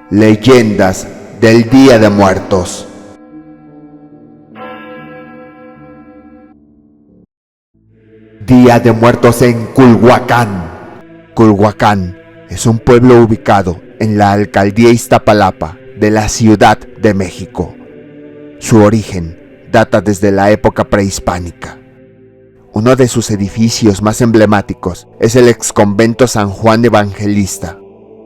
Leyendas del Día de Muertos. Día de Muertos en Culhuacán. Culhuacán es un pueblo ubicado en la alcaldía Iztapalapa de la Ciudad de México. Su origen data desde la época prehispánica. Uno de sus edificios más emblemáticos es el exconvento San Juan Evangelista.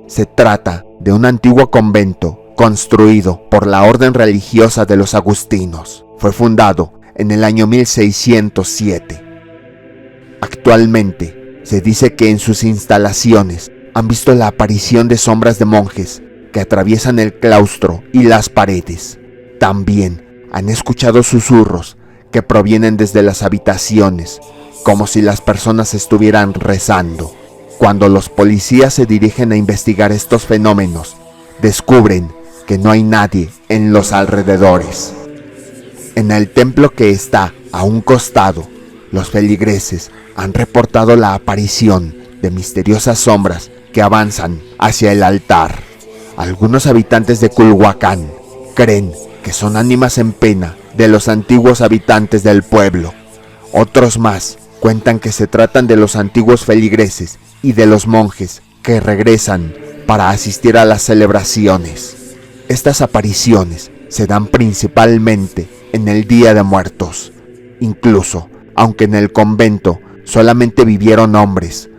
Se trata de un antiguo convento construido por la orden religiosa de los agustinos. Fue fundado en el año 1607. Actualmente se dice que en sus instalaciones han visto la aparición de sombras de monjes que atraviesan el claustro y las paredes. También han escuchado susurros que provienen desde las habitaciones, como si las personas estuvieran rezando. Cuando los policías se dirigen a investigar estos fenómenos, descubren que no hay nadie en los alrededores. En el templo que está a un costado, los feligreses han reportado la aparición de misteriosas sombras que avanzan hacia el altar. Algunos habitantes de Culhuacán creen que son ánimas en pena de los antiguos habitantes del pueblo. Otros más cuentan que se tratan de los antiguos feligreses y de los monjes que regresan para asistir a las celebraciones. Estas apariciones se dan principalmente en el Día de Muertos. Incluso, aunque en el convento solamente vivieron hombres,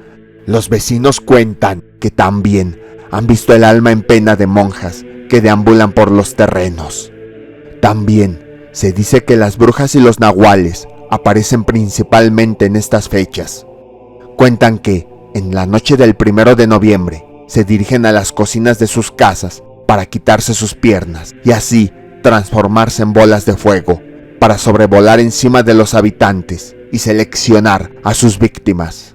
los vecinos cuentan que también han visto el alma en pena de monjas que deambulan por los terrenos. También se dice que las brujas y los nahuales aparecen principalmente en estas fechas. Cuentan que, en la noche del 1 de noviembre, se dirigen a las cocinas de sus casas para quitarse sus piernas y así transformarse en bolas de fuego para sobrevolar encima de los habitantes y seleccionar a sus víctimas.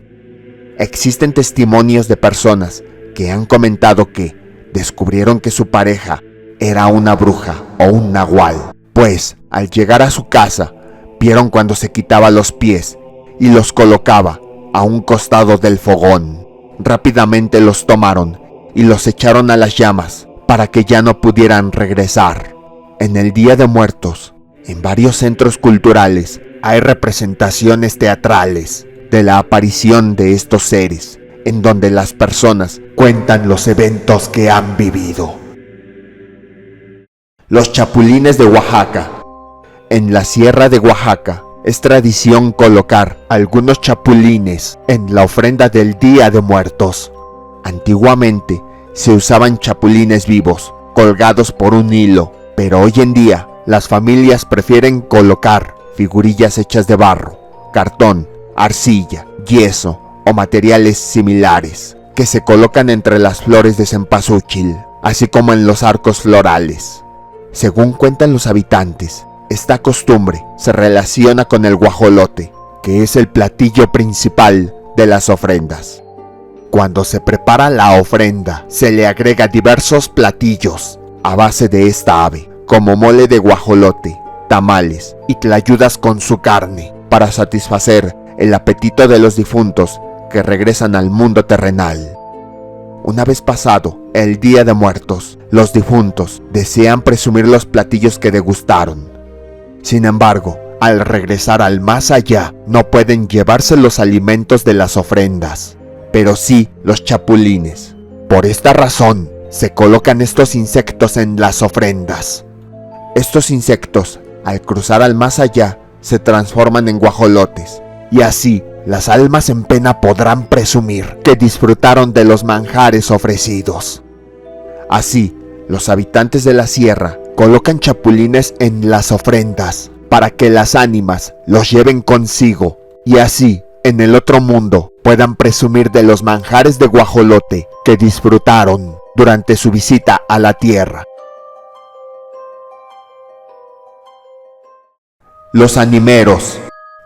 Existen testimonios de personas que han comentado que descubrieron que su pareja era una bruja o un nahual, pues al llegar a su casa vieron cuando se quitaba los pies y los colocaba a un costado del fogón. Rápidamente los tomaron y los echaron a las llamas para que ya no pudieran regresar. En el Día de Muertos, en varios centros culturales hay representaciones teatrales de la aparición de estos seres, en donde las personas cuentan los eventos que han vivido. Los chapulines de Oaxaca. En la Sierra de Oaxaca es tradición colocar algunos chapulines en la ofrenda del Día de Muertos. Antiguamente se usaban chapulines vivos, colgados por un hilo, pero hoy en día las familias prefieren colocar figurillas hechas de barro, cartón, arcilla, yeso o materiales similares, que se colocan entre las flores de cempasúchil, así como en los arcos florales. Según cuentan los habitantes, esta costumbre se relaciona con el guajolote, que es el platillo principal de las ofrendas. Cuando se prepara la ofrenda, se le agrega diversos platillos a base de esta ave, como mole de guajolote, tamales y tlayudas con su carne, para satisfacer el apetito de los difuntos que regresan al mundo terrenal. Una vez pasado el Día de Muertos, los difuntos desean presumir los platillos que degustaron. Sin embargo, al regresar al más allá, no pueden llevarse los alimentos de las ofrendas, pero sí los chapulines. Por esta razón, se colocan estos insectos en las ofrendas. Estos insectos, al cruzar al más allá, se transforman en guajolotes, y así las almas en pena podrán presumir que disfrutaron de los manjares ofrecidos. Así, los habitantes de la sierra colocan chapulines en las ofrendas para que las ánimas los lleven consigo y así, en el otro mundo, puedan presumir de los manjares de guajolote que disfrutaron durante su visita a la tierra. Los animeros.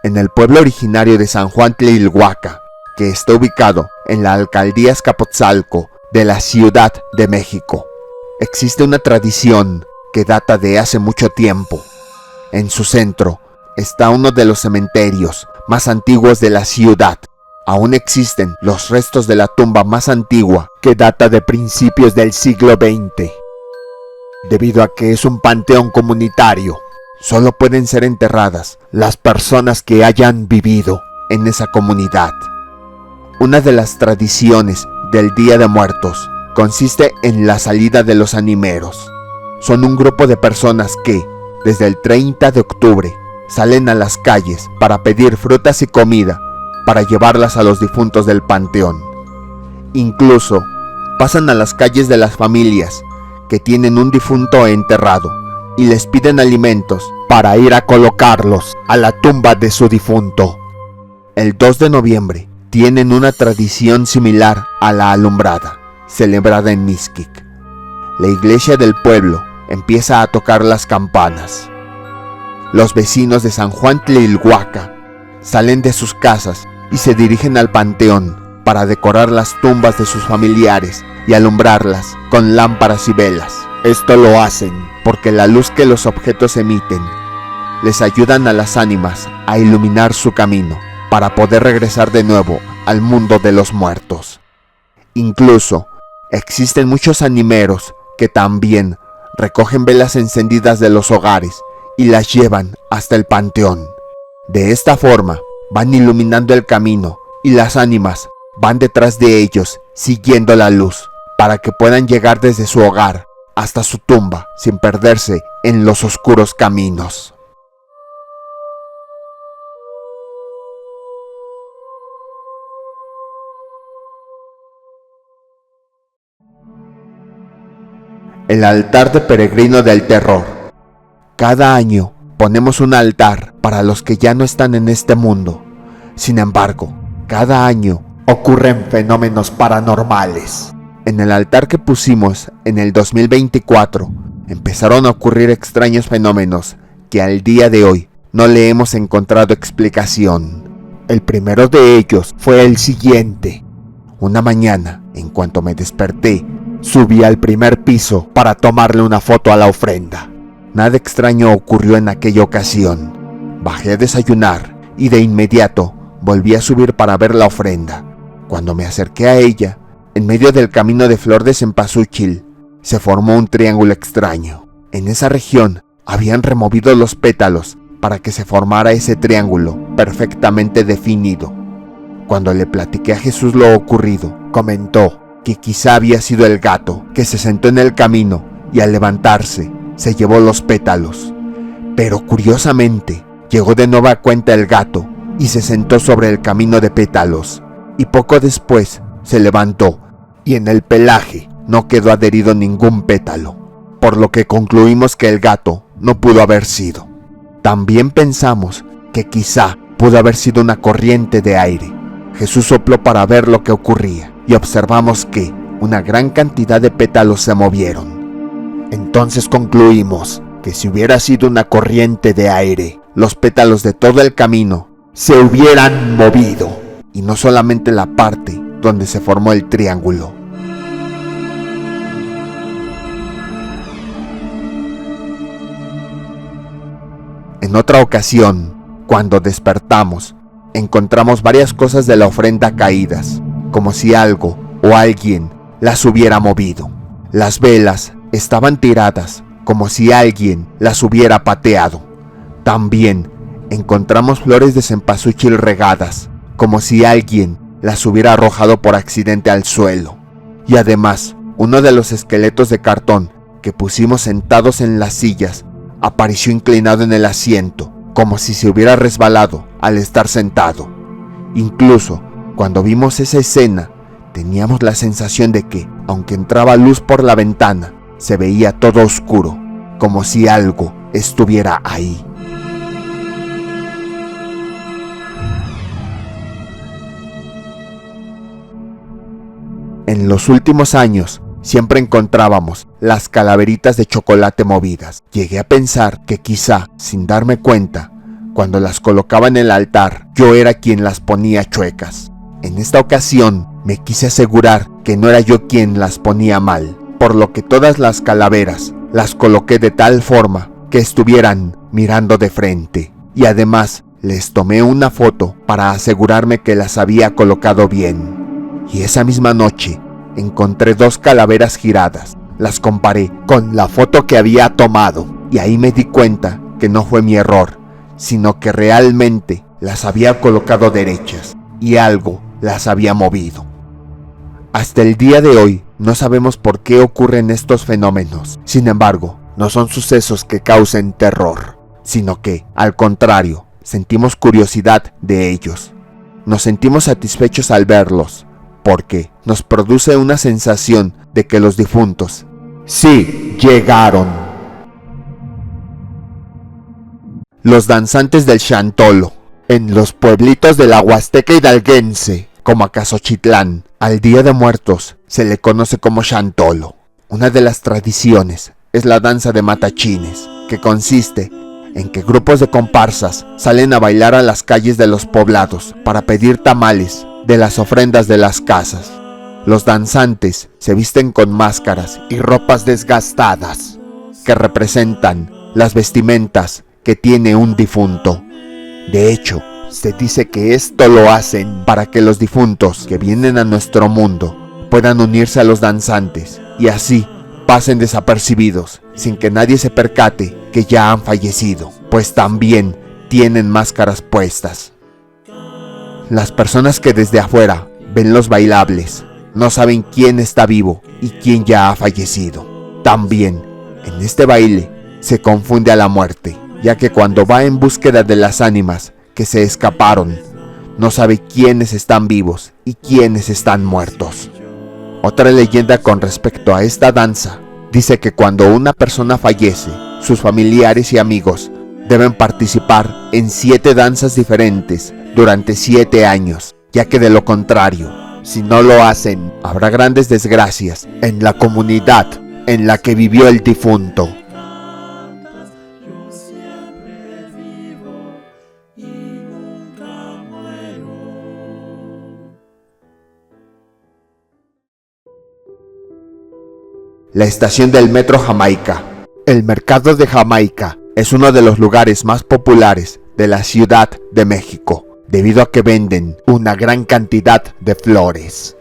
En el pueblo originario de San Juan Tlilhuaca, que está ubicado en la alcaldía Azcapotzalco de la Ciudad de México, existe una tradición que data de hace mucho tiempo. En su centro está uno de los cementerios más antiguos de la ciudad. Aún existen los restos de la tumba más antigua, que data de principios del siglo XX. debido a que es un panteón comunitario. Solo pueden ser enterradas las personas que hayan vivido en esa comunidad. Una de las tradiciones del Día de Muertos consiste en la salida de los animeros. Son un grupo de personas que, desde el 30 de octubre, salen a las calles para pedir frutas y comida para llevarlas a los difuntos del panteón. Incluso pasan a las calles de las familias que tienen un difunto enterrado y les piden alimentos para ir a colocarlos a la tumba de su difunto. El 2 de noviembre tienen una tradición similar a la alumbrada, celebrada en Mixquic. La iglesia del pueblo empieza a tocar las campanas. Los vecinos de San Juan Tlilhuaca salen de sus casas y se dirigen al panteón para decorar las tumbas de sus familiares y alumbrarlas con lámparas y velas. Esto lo hacen porque la luz que los objetos emiten les ayudan a las ánimas a iluminar su camino para poder regresar de nuevo al mundo de los muertos. Incluso existen muchos animeros que también recogen velas encendidas de los hogares y las llevan hasta el panteón. De esta forma van iluminando el camino y las ánimas van detrás de ellos siguiendo la luz para que puedan llegar desde su hogar hasta su tumba sin perderse en los oscuros caminos. El altar de peregrino del terror. Cada año ponemos un altar para los que ya no están en este mundo. Sin embargo, cada año ocurren fenómenos paranormales. En el altar que pusimos en el 2024, empezaron a ocurrir extraños fenómenos que al día de hoy no le hemos encontrado explicación. El primero de ellos fue el siguiente. Una mañana, en cuanto me desperté, subí al primer piso para tomarle una foto a la ofrenda. Nada extraño ocurrió en aquella ocasión. Bajé a desayunar y de inmediato volví a subir para ver la ofrenda. Cuando me acerqué a ella, en medio del camino de flor de cempasúchil, se formó un triángulo extraño. En esa región habían removido los pétalos para que se formara ese triángulo perfectamente definido. Cuando le platiqué a Jesús lo ocurrido, comentó que quizá había sido el gato que se sentó en el camino y al levantarse se llevó los pétalos. Pero curiosamente, llegó de nueva cuenta el gato y se sentó sobre el camino de pétalos, y poco después se levantó y en el pelaje no quedó adherido ningún pétalo, por lo que concluimos que el gato no pudo haber sido. También pensamos que quizá pudo haber sido una corriente de aire. Jesús sopló para ver lo que ocurría y observamos que una gran cantidad de pétalos se movieron. Entonces concluimos que si hubiera sido una corriente de aire, los pétalos de todo el camino se hubieran movido, y no solamente la parte donde se formó el triángulo. En otra ocasión, cuando despertamos, encontramos varias cosas de la ofrenda caídas, como si algo o alguien las hubiera movido. Las velas estaban tiradas, como si alguien las hubiera pateado. También encontramos flores de cempasúchil regadas, como si alguien las hubiera arrojado por accidente al suelo. Y además, uno de los esqueletos de cartón que pusimos sentados en las sillas apareció inclinado en el asiento, como si se hubiera resbalado al estar sentado. Incluso, cuando vimos esa escena, teníamos la sensación de que, aunque entraba luz por la ventana, se veía todo oscuro, como si algo estuviera ahí. En los últimos años, siempre encontrábamos las calaveritas de chocolate movidas. Llegué a pensar que quizá, sin darme cuenta, cuando las colocaba en el altar, yo era quien las ponía chuecas. En esta ocasión, me quise asegurar que no era yo quien las ponía mal, por lo que todas las calaveras las coloqué de tal forma que estuvieran mirando de frente, y además les tomé una foto para asegurarme que las había colocado bien. Y esa misma noche encontré 2 calaveras giradas, Las comparé con la foto que había tomado y ahí me di cuenta que no fue mi error, sino que realmente las había colocado derechas y algo las había movido. Hasta el día de hoy no sabemos por qué ocurren estos fenómenos. Sin embargo, no son sucesos que causen terror, sino que, al contrario, sentimos curiosidad de ellos. Nos sentimos satisfechos al verlos, porque nos produce una sensación de que los difuntos sí llegaron. Los danzantes del Chantolo. En los pueblitos de la Huasteca hidalguense, como a Casochitlán, al Día de Muertos se le conoce como Chantolo. Una de las tradiciones es la danza de matachines, que consiste en que grupos de comparsas salen a bailar a las calles de los poblados para pedir tamales de las ofrendas de las casas. Los danzantes se visten con máscaras y ropas desgastadas que representan las vestimentas que tiene un difunto. De hecho, se dice que esto lo hacen para que los difuntos que vienen a nuestro mundo puedan unirse a los danzantes y así pasen desapercibidos sin que nadie se percate que ya han fallecido, pues también tienen máscaras puestas. Las personas que desde afuera ven los bailables no saben quién está vivo y quién ya ha fallecido. También en este baile se confunde a la muerte, ya que cuando va en búsqueda de las ánimas que se escaparon, no sabe quiénes están vivos y quiénes están muertos. Otra leyenda con respecto a esta danza dice que cuando una persona fallece, sus familiares y amigos deben participar en 7 danzas diferentes durante 7 años, ya que de lo contrario, si no lo hacen, habrá grandes desgracias en la comunidad en la que vivió el difunto. La estación del metro Jamaica. El mercado de Jamaica es uno de los lugares más populares de la Ciudad de México, debido a que venden una gran cantidad de flores.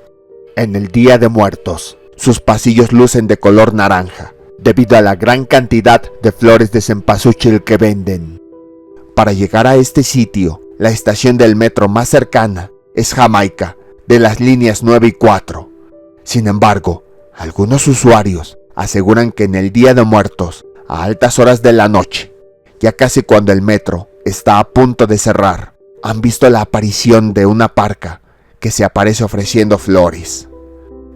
En el Día de Muertos, sus pasillos lucen de color naranja, debido a la gran cantidad de flores de cempasúchil que venden. Para llegar a este sitio, la estación del metro más cercana es Jamaica, de las líneas 9 y 4. Sin embargo, algunos usuarios aseguran que en el Día de Muertos, a altas horas de la noche, ya casi cuando el metro está a punto de cerrar, han visto la aparición de una parca que se aparece ofreciendo flores.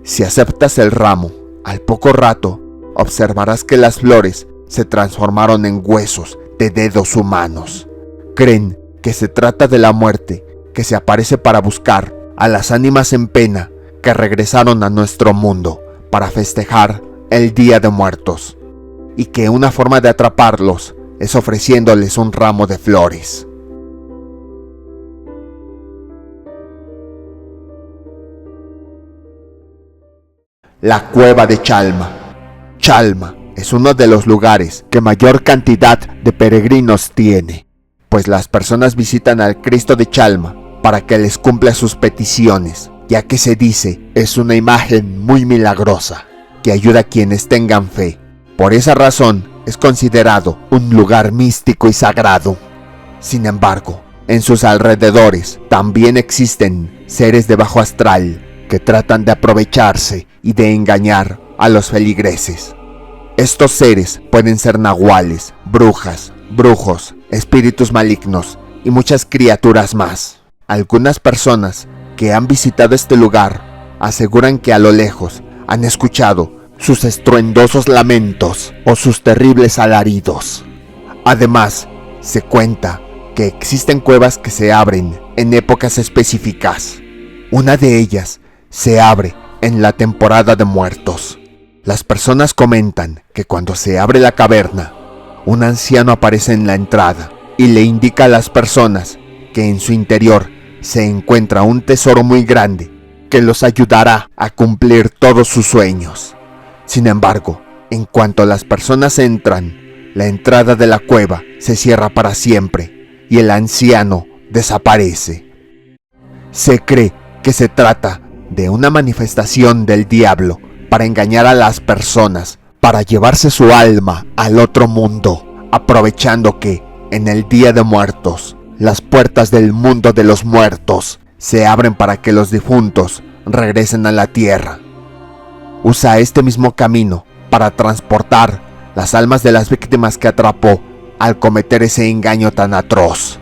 Si aceptas el ramo, al poco rato observarás que las flores se transformaron en huesos de dedos humanos. Creen que se trata de la muerte que se aparece para buscar a las ánimas en pena que regresaron a nuestro mundo para festejar el Día de Muertos, y que una forma de atraparlos es ofreciéndoles un ramo de flores. La cueva de Chalma. Chalma es uno de los lugares que mayor cantidad de peregrinos tiene, pues las personas visitan al Cristo de Chalma para que les cumpla sus peticiones, ya que se dice es una imagen muy milagrosa que ayuda a quienes tengan fe. Por esa razón es considerado un lugar místico y sagrado. Sin embargo, en sus alrededores también existen seres de bajo astral que tratan de aprovecharse y de engañar a los feligreses. Estos seres pueden ser nahuales, brujas, brujos, espíritus malignos y muchas criaturas más. Algunas personas que han visitado este lugar aseguran que a lo lejos han escuchado sus estruendosos lamentos o sus terribles alaridos. Además, se cuenta que existen cuevas que se abren en épocas específicas. Una de ellas se abre en la temporada de muertos. Las personas comentan que cuando se abre la caverna, un anciano aparece en la entrada y le indica a las personas que en su interior se encuentra un tesoro muy grande que los ayudará a cumplir todos sus sueños. Sin embargo, en cuanto las personas entran, la entrada de la cueva se cierra para siempre y el anciano desaparece. Se cree que se trata de una manifestación del diablo para engañar a las personas, para llevarse su alma al otro mundo, aprovechando que, en el Día de Muertos, las puertas del mundo de los muertos se abren para que los difuntos regresen a la tierra. Usa este mismo camino para transportar las almas de las víctimas que atrapó al cometer ese engaño tan atroz.